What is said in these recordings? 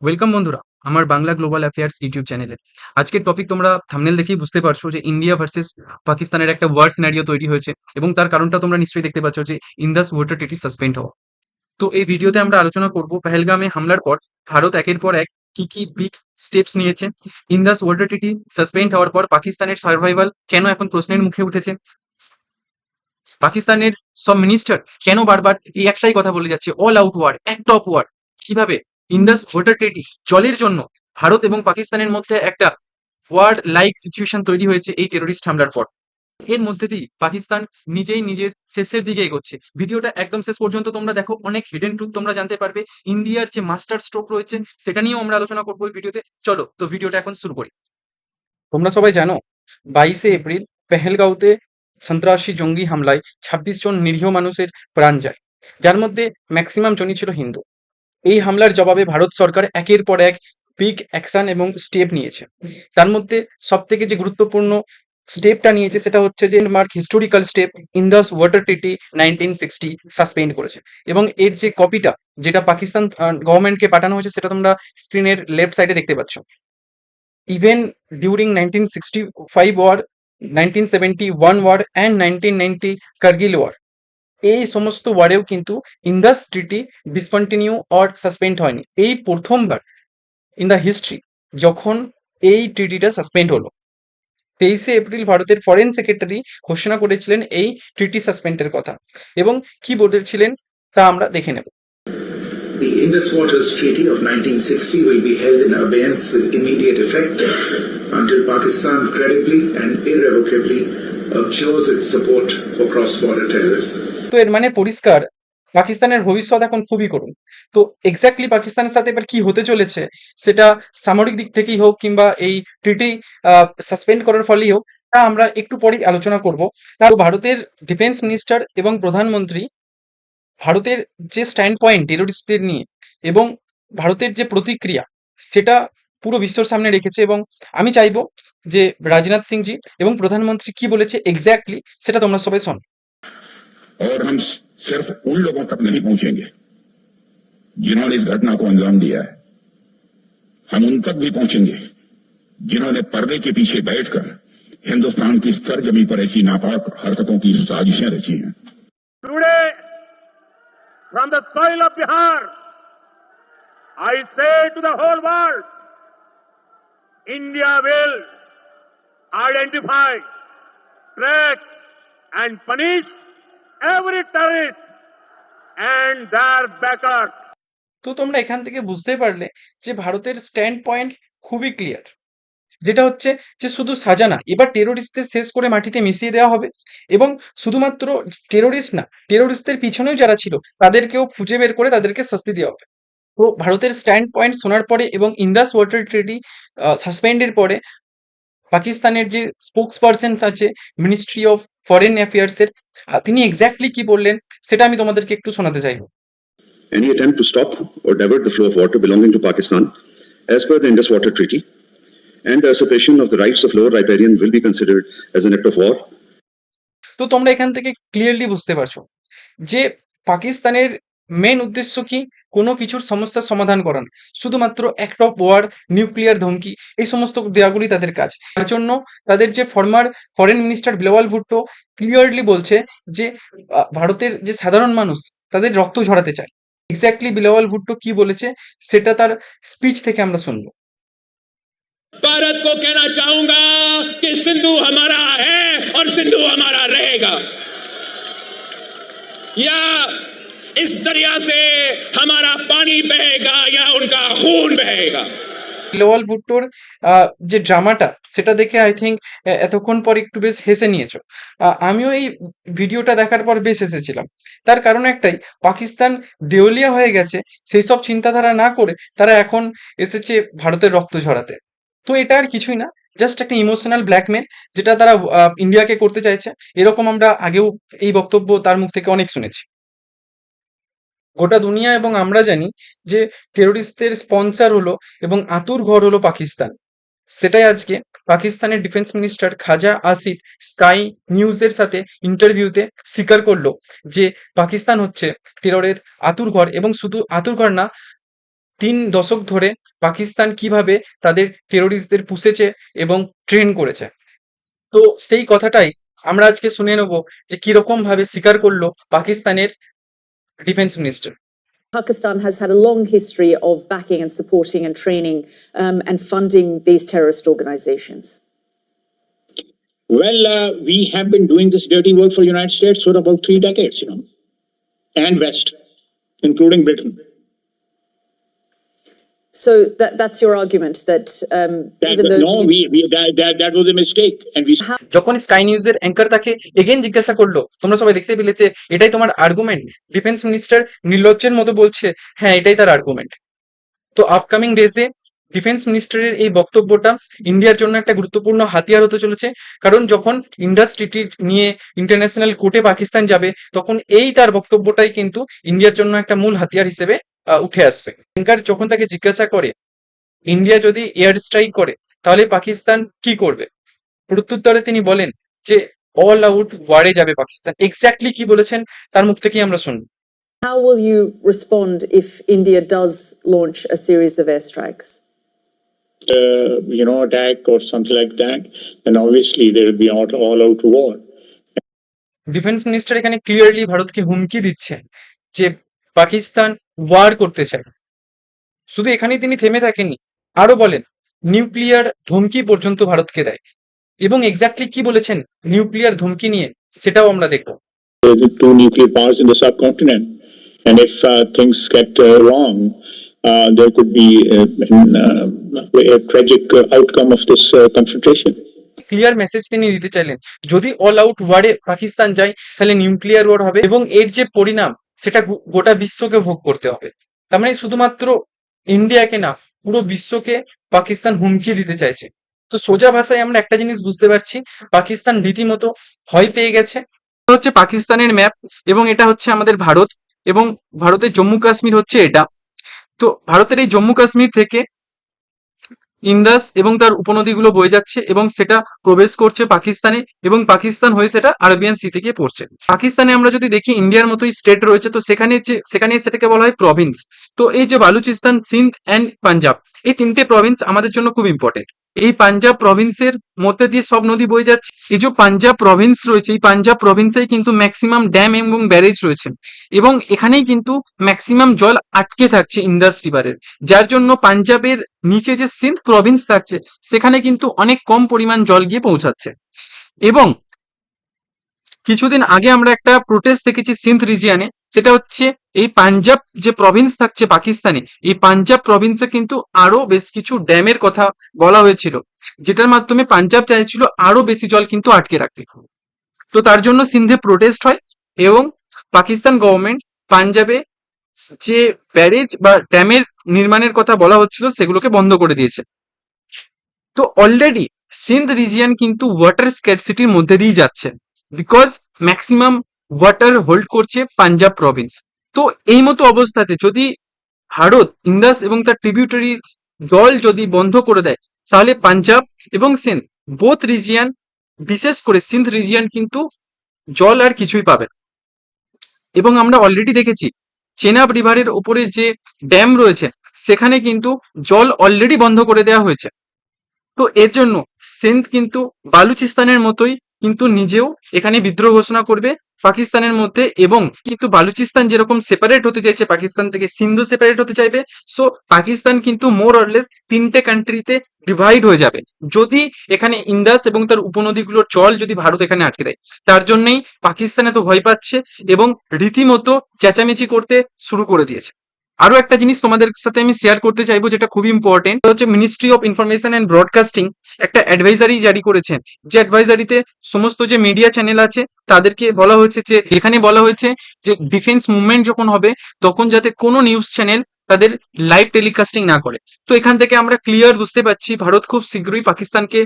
Welcome বন্ধুরা আমার Bangla global affairs YouTube চ্যানেলে। আজকের টপিক তোমরা থাম্বনেল দেখেই বুঝতে পারছো যে ইন্ডিয়া ভার্সেস পাকিস্তানের একটা ওয়ার সিনারিও তৈরি হয়েছে এবং তার কারণটা তোমরা নিশ্চয়ই দেখতে পাচ্ছ যে ইন্দাস ওয়াটার ট্রিটি সাসপেন্ড হওয়া। তো এই ভিডিওতে আমরা আলোচনা করব পেহেলগামে হামলার পর ভারত একের পর এক কি বিগ স্টেপস নিয়েছে, ইন্দাস ওয়াটার ট্রিটি সাসপেন্ড হওয়ার পর পাকিস্তানের সার্ভাইভাল কেন এখন প্রশ্নের মুখে উঠেছে, পাকিস্তানের সব মিনিস্টার কেন বারবার এই একটাই কথা বলে যাচ্ছে all out war, act of war, কিভাবে ইন্দাস ওয়াটার ট্রিটি জলের জন্য ভারত এবং পাকিস্তানের মধ্যে একটা ওয়ার লাইক সিচুয়েশন তৈরি হয়েছে এই টেরোরিস্ট হামলার পর। এর মধ্যে দিয়ে পাকিস্তান নিজেই নিজের শেষের দিকে এগোচ্ছে। ভিডিওটা একদম শেষ পর্যন্ত তোমরা দেখো, অনেক হিডেন ট্রুথ তোমরা জানতে পারবে। ইন্ডিয়ার যে মাস্টার স্ট্রোক রয়েছে সেটা নিয়েও আমরা আলোচনা করবো এই ভিডিওতে। চলো তো ভিডিওটা এখন শুরু করি। তোমরা সবাই জানো 22শে এপ্রিল পেহেলগাঁওতে সন্ত্রাসী জঙ্গি হামলায় ২৬ জন নিরীহ মানুষের প্রাণ যায়, যার মধ্যে ম্যাক্সিমাম জনই ছিল হিন্দু। এই হামলার জবাবে ভারত সরকার একের পর এক বিগ অ্যাকশন এবং স্টেপ নিয়েছে। তার মধ্যে সব থেকে যে গুরুত্বপূর্ণ স্টেপটা নিয়েছে সেটা হচ্ছে যে mark historical step, Indus water treaty 1960 suspend করেছে। এবং এর যে কপিটা যেটা পাকিস্তান গভর্নমেন্টকে পাঠানো হয়েছে সেটা তোমরা স্ক্রিনের লেফট সাইডে দেখতে পাচ্ছ। Even during 1965 war, 1971 war and 1990 Kargil war, এই সমস্ত ওয়ারেও কিন্তু Indus treaty discontinue or suspend হয়নি। এই প্রথমবার ইন দ্য হিস্ট্রি যখন এই ট্রিটিটা সাসপেন্ড হলো। 23শে এপ্রিল ভারতের ফরেন সেক্রেটারি ঘোষণা করেছিলেন এই ট্রিটি সাসপেন্ডের কথা, এবং কি বলেছিলেন তা আমরা দেখে নেব। The Indus Waters Treaty of 1960 will be held in abeyance with immediate effect until Pakistan credibly and irrevocably abjures its support for cross-border terrorism. তো এর মানে পরিষ্কার, পাকিস্তানের ভবিষ্যৎ এখন খুবই করুণ। তো এক্স্যাক্টলি পাকিস্তানের সাথে এবার কি হতে চলেছে, সেটা সামরিক দিক থেকেই হোক কিংবা এই ট্রিটি সাসপেন্ড করার ফলেই হোক, তা আমরা একটু পরেই আলোচনা করব। তার ভারতের ডিফেন্স মিনিস্টার এবং প্রধানমন্ত্রী ভারতের যে স্ট্যান্ড পয়েন্ট টেরোরিস্টদের নিয়ে এবং ভারতের যে প্রতিক্রিয়া সেটা পুরো বিশ্বর সামনে রেখেছে। এবং আমি চাইবো যে রাজনাথ সিংজি এবং প্রধানমন্ত্রী কি বলেছে এক্স্যাক্টলি সেটা তোমরা সবাই শোনো। और हम सिर्फ उन लोगों तक नहीं पहुंचेंगे जिन्होंने इस घटना को अंजाम दिया है, हम उन तक भी पहुंचेंगे जिन्होंने पर्दे के पीछे बैठकर हिंदुस्तान की सरजमी पर ऐसी नापाक हरकतों की साजिशें रची हैं। Today, from the soil of Bihar, I say to the whole world, India will identify, track and punish every terrorist and their backers. তো তোমরা এখান থেকে বুঝতে পারলে যে ভারতের স্ট্যান্ড পয়েন্ট খুবই ক্লিয়ার, যেটা হচ্ছে যে শুধু সাজা না, এবার টেরোরিস্টদের শেষ করে মাটিতে মিশিয়ে দেওয়া হবে। এবং শুধুমাত্র টেরোরিস্ট না, টেরোরিস্টদের পিছনেও যারা ছিল তাদেরকেও খুঁজে বের করে তাদেরকে শাস্তি দেওয়া হবে। তো ভারতের স্ট্যান্ড পয়েন্ট শোনার পরে এবং ইন্দাস ওয়াটার ট্রিটি সাসপেন্ডের পরে পাকিস্তানের যে স্পোক্স পার্সন আছে মিনিস্ট্রি অফ ফরেন অ্যাফেয়ার্সের, তিনি এক্স্যাক্টলি কি বললেন সেটা আমি তোমাদেরকে একটু শোনাতে চাইবো। Any attempt to stop or divert the flow of water belonging to Pakistan as per the Indus Water Treaty and the usurpation of the rights of lower riparian will be considered as an act of war. তো তোমরা এখান থেকে clearly বুঝতে পারছো যে পাকিস্তানের main উদ্দেশ্য কি, কোনো কিছুর সমস্যার সমাধান করা না, শুধুমাত্র অ্যাক্ট অফ ওয়ার, নিউক্লিয়ার ধমকি, এই সমস্ত দেওয়াগুলি তাদের কাজ। তার জন্য তাদের যে former foreign minister Bilawal Bhutto clearly বলছে যে ভারতের যে সাধারণ মানুষ তাদের রক্ত ঝরাতে চায়। এক্স্যাক্টলি বিলাওয়াল ভুট্টো কি বলেছে সেটা তার স্পিচ থেকে আমরা শুনবো। भारत को कहना चाहूंगा कि सिंधु हमारा है और सिंधु हमारा रहेगा। या इस दरिया से हमारा पानी बहेगा या उनका खून बहेगा। বিলাওয়াল ভুট্টোর যে ড্রামাটা সেটা দেখে আই থিঙ্ক এতক্ষণ পর একটু বেশ হেসে নিয়েছো। আমিও এই ভিডিওটা দেখার পর বেশ হেসেছিলাম। তার কারণ একটাই, পাকিস্তান দেউলিয়া হয়ে গেছে সেই সব চিন্তাধারা না করে তারা এখন এসেছে ভারতের রক্ত ঝরাতে। তো এটা আর কিছুই না, জাস্ট একটা ইমোশনাল ব্ল্যাকমেল যেটা তারা ইন্ডিয়াকে করতে চাইছে। এরকম আমরা আগেও এই বক্তব্য তার মুখ থেকে অনেক শুনেছি। গোটা দুনিয়া এবং আমরা জানি যে টেরোরিস্টদের স্পন্সর হলো এবং আঁতুড়ঘর হলো পাকিস্তান। সেটাই আজকে পাকিস্তানের ডিফেন্স মিনিস্টার খাজা আসিফ স্কাই নিউজের সাথে ইন্টারভিউতে স্বীকার করলো যে পাকিস্তান হচ্ছে টেররের আঁতুড়ঘর, এবং শুধু আঁতুড়ঘর না, 3 দশক ধরে পাকিস্তান কিভাবে তাদের টেরোরিস্টদের পুষেছে এবং ট্রেন করেছে। তো সেই কথাটাই আমরা আজকে শুনে নেব যে কিরকম ভাবে স্বীকার করলো পাকিস্তানের defence minister. Pakistan has had a long history of backing and supporting and training and funding these terrorist organizations. Well, we have been doing this dirty work for the United States for about 3 decades, and West, including Britain. So that's your argument that even though That was a mistake, and we. যখন sky নিউজের anchor তাকে again জিজ্ঞাসা করলো, তোমরা সবাই দেখতে পেলে যে এটাই তোমার আর্গুমেন্ট, ডিফেন্স মিনিস্টার নির্লজ্জের মতো বলছে হ্যাঁ এটাই তার আর্গুমেন্ট। তো আপকামিং ডেজে ডিফেন্স মিনিস্টারের এই বক্তব্যটা ইন্ডিয়ার জন্য একটা গুরুত্বপূর্ণ হাতিয়ার হতে চলেছে, কারণ যখন ইন্ডাস ট্রিটি নিয়ে ইন্টারন্যাশনাল কোর্টে পাকিস্তান যাবে তখন এই তার বক্তব্যটাই কিন্তু ইন্ডিয়ার জন্য একটা মূল হাতিয়ার হিসেবে উঠে আসবে। অ্যাঙ্কার যখন তাকে জিজ্ঞাসা করে ইন্ডিয়া যদি এয়ার স্ট্রাইক করে তাহলে পাকিস্তান কি করবে, প্রত্যুত্তরে তিনি বলেন যে অল আউট ওয়ারে যাবে পাকিস্তান। এক্স্যাক্টলি কি বলেছেন তার মুখ থেকেই আমরা শুনবো। how will you respond if India does launch a series of airstrikes? Attack or something like that, and obviously there will be all-out war. Defence minister এখানে ক্লিয়ারলি ভারতকে হুমকি দিচ্ছে যে পাকিস্তান ওয়ার করতে চায়। শুধু এখানেই তিনি থেমে থাকেননি, আরো বলেন নিউক্লিয়ার ধমকি পর্যন্ত ভারতকে দেয়। এবং এক্স্যাক্টলি কি বলেছেন নিউক্লিয়ার ধমকি নিয়ে সেটাও আমরা দেখবো। The 2 nuclear powers in the subcontinent, and if things get wrong, there could be a tragic outcome of this confrontation. Clear message তিনি দিতে চাইলেন, যদি অল আউট ওয়ারে পাকিস্তান যায় তাহলে নিউক্লিয়ার ওয়ার হবে এবং এর যে পরিণাম সেটা গোটা বিশ্বকে ভোগ করতে হবে। তার মানে শুধুমাত্র ইন্ডিয়াকে না, পুরো বিশ্বকে পাকিস্তান হুমকি দিতে চাইছে। তো সোজা ভাষায় আমরা একটা জিনিস বুঝতে পারছি, পাকিস্তান রীতিমতো ভয় পেয়ে গেছে। এটা হচ্ছে পাকিস্তানের ম্যাপ এবং এটা হচ্ছে আমাদের ভারত, এবং ভারতের জম্মু কাশ্মীর হচ্ছে এটা। তো ভারতের এই জম্মু কাশ্মীর থেকে ইন্দাস এবং তার উপনদীগুলো বয়ে যাচ্ছে এবং সেটা প্রবেশ করছে পাকিস্তানে, এবং পাকিস্তান হয়ে সেটা আরবিয়ান সিতে গিয়ে পড়ছে। পাকিস্তানে আমরা যদি দেখি ইন্ডিয়ার মতোই স্টেট রয়েছে, তো সেখানে সেটাকে বলা হয় প্রভিন্স। তো এই যে বালুচিস্তান, সিন্ধ অ্যান্ড পাঞ্জাব, এই 3টে প্রভিন্স আমাদের জন্য খুব ইম্পর্টেন্ট। এই পাঞ্জাব প্রভিন্সের মধ্যে দিয়ে সব নদী বয়ে যাচ্ছে। এই যে পাঞ্জাব প্রভিন্স রয়েছে, এই পাঞ্জাব প্রভিন্সেই কিন্তু ম্যাক্সিমাম ড্যাম এবং ব্যারেজ রয়েছে, এবং এখানেই কিন্তু ম্যাক্সিমাম জল আটকে থাকছে ইন্দাস রিভারের, যার জন্য পাঞ্জাবের নিচে যে সিন্ধ প্রভিন্স থাকছে সেখানে কিন্তু অনেক কম পরিমাণ জল গিয়ে পৌঁছাচ্ছে। এবং কিছুদিন আগে আমরা একটা প্রোটেস্ট দেখেছি সিন্ধ রিজিয়নে, সেটা হচ্ছে এই পাঞ্জাব যে প্রভিন্স থাকছে পাকিস্তানে, এই পাঞ্জাব প্রভিন্সে কিন্তু আরো বেশ কিছু ড্যামের কথা বলা হয়েছিল, যেটার মাধ্যমে পাঞ্জাব চাইছিল আরো বেশি জল কিন্তু আটকে রাখতে। তো তার জন্য সিন্ধে প্রোটেস্ট হয় এবং পাকিস্তান গভর্নমেন্ট পাঞ্জাবে যে ব্যারেজ বা ড্যামের নির্মাণের কথা বলা হচ্ছিল সেগুলোকে বন্ধ করে দিয়েছে। তো অলরেডি সিন্ধ রিজিয়ন কিন্তু ওয়াটার স্ক্যারসিটির মধ্যে দিয়ে যাচ্ছে, বিকজ ম্যাক্সিমাম ওয়াটার হোল্ড করছে পাঞ্জাব প্রভিন্স। তো এই মতো অবস্থাতে যদি ভারত ইন্দাস এবং তার ট্রিবিউটারি জল যদি বন্ধ করে দেয় তাহলে পাঞ্জাব এবং সিন্ধ বোথ রিজিয়ন, বিশেষ করে সিন্ধ রিজিয়ন কিন্তু জল আর কিছুই পাবে। এবং আমরা অলরেডি দেখেছি চেনাব রিভারের উপরে যে ড্যাম রয়েছে সেখানে কিন্তু জল অলরেডি বন্ধ করে দেওয়া হয়েছে। তো এর জন্য সিন্ধ কিন্তু বালুচিস্তানের মতোই কিন্তু নিজেও এখানে বিদ্রোহ ঘোষণা করবে পাকিস্তানের মধ্যে, এবং কিন্তু বালুচিস্তান যেরকম সেপারেট হতে চাইছে পাকিস্তান থেকে, সিন্ধু সেপারেট হতে চাইবে। সো পাকিস্তান কিন্তু মোর অরলেস 3টে কান্ট্রিতে ডিভাইড হয়ে যাবে যদি এখানে ইন্দাস এবং তার উপনদীগুলোর জল যদি ভারত এখানে আটকে দেয়। তার জন্যই পাকিস্তান এত ভয় পাচ্ছে এবং রীতিমতো চেঁচামেচি করতে শুরু করে দিয়েছে। আরো একটা জিনিস তোমাদের সাথে আমি শেয়ার করতে চাইবো যেটা খুব ইম্পর্টেন্ট, হচ্ছে ministry of information and broadcasting একটা অ্যাডভাইজারি জারি করেছে, যে অ্যাডভাইজারিতে সমস্ত যে মিডিয়া চ্যানেল আছে তাদেরকে বলা হয়েছে যে, এখানে বলা হয়েছে যে ডিফেন্স মুভমেন্ট যখন হবে তখন যাতে কোনো নিউজ চ্যানেল তাদের লাইভ টেলিকাস্টিং না করে। তো এখান থেকে আমরা ক্লিয়ার বুঝতে পারছি ভারত খুব শীঘ্রই পাকিস্তানকে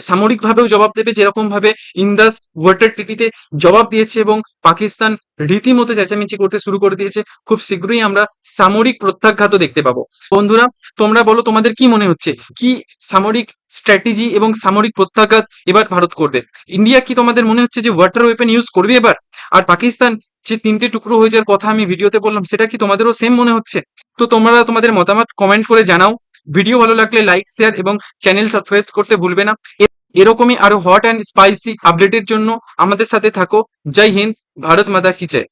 সামরিকভাবেও জবাব দেবে, যেরকম ভাবে ইন্দাস ওয়াটার ট্রিটিতে জবাব দিয়েছে এবং পাকিস্তান রীতিমতো চেঁচামেচি করতে শুরু করে দিয়েছে। খুব শীঘ্রই আমরা সামরিক প্রত্যাঘাতও দেখতে পাবো। বন্ধুরা তোমরা বলো তোমাদের কি মনে হচ্ছে, কি সামরিক স্ট্র্যাটেজি এবং সামরিক প্রত্যাঘাত এবার ভারত করবে? ইন্ডিয়া কি তোমাদের মনে হচ্ছে যে ওয়াটার ওয়েপন ইউজ করবে এবার? আর পাকিস্তান যে 3টে টুকরো হয়ে যাওয়ার কথা আমি ভিডিওতে বললাম সেটা কি তোমাদেরও সেম মনে হচ্ছে? তো তোমরা তোমাদের মতামত কমেন্ট করে জানাও। ভিডিও ভালো লাগলে লাইক, শেয়ার এবং চ্যানেল সাবস্ক্রাইব করতে ভুলবে না। এরকমই আরো হট অ্যান্ড স্পাইসি আপডেটের জন্য আমাদের সাথে থাকো। জয় হিন্দ, ভারত মাতা কি জয়।